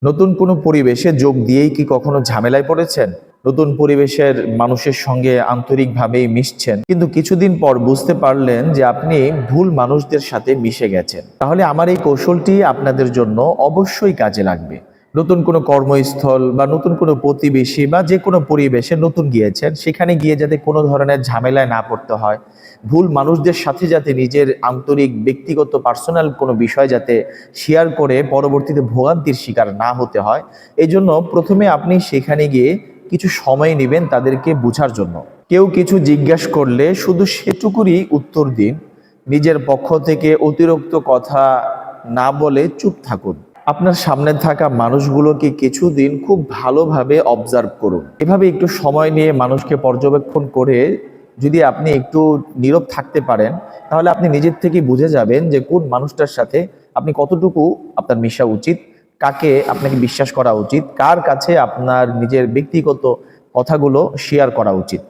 নতুন কোনো পরিবেশে যোগ দিয়েই কি কখনো ঝামেলায় পড়েছেন? নতুন পরিবেশের মানুষের সঙ্গে আন্তরিকভাবেই মিশছেন, কিন্তু কিছুদিন পর বুঝতে পারলেন যে আপনি ভুল মানুষদের সাথে মিশে গেছেন। তাহলে আমার এই কৌশলটি আপনাদের জন্য অবশ্যই কাজে লাগবে। নতুন কোনো কর্মস্থল বা নতুন কোনো প্রতিবেশী বা যে কোনো পরিবেশে নতুন গিয়েছেন, সেখানে গিয়ে যাতে কোনো ধরনের ঝামেলায় না পড়তে হয়, ভুল মানুষদের সাথে যাতে নিজের আন্তরিক ব্যক্তিগত পার্সোনাল কোনো বিষয় যাতে শেয়ার করে পরবর্তীতে ভোগান্তির শিকার না হতে হয়, এজন্য প্রথমে আপনি সেখানে গিয়ে কিছু সময় নেবেন তাদেরকে বোঝার জন্য। কেউ কিছু জিজ্ঞেস করলে শুধু সেটুকুরই উত্তর দিন। নিজের পক্ষ থেকে অতিরিক্ত কথা না বলে চুপ থাকুন। আপনার সামনে থাকা মানুষগুলোকে কিছুদিন খুব ভালোভাবে অবজার্ভ করুন। এভাবে একটু সময় নিয়ে মানুষকে পর্যবেক্ষণ করে যদি আপনি একটু নীরব থাকতে পারেন, তাহলে আপনি নিজের থেকেই বুঝে যাবেন যে কোন মানুষটার সাথে আপনি কতটুকু আপনার মেশা উচিত, কাকে আপনাকে বিশ্বাস করা উচিত, কার কাছে আপনার নিজের ব্যক্তিগত কথাগুলো শেয়ার করা উচিত।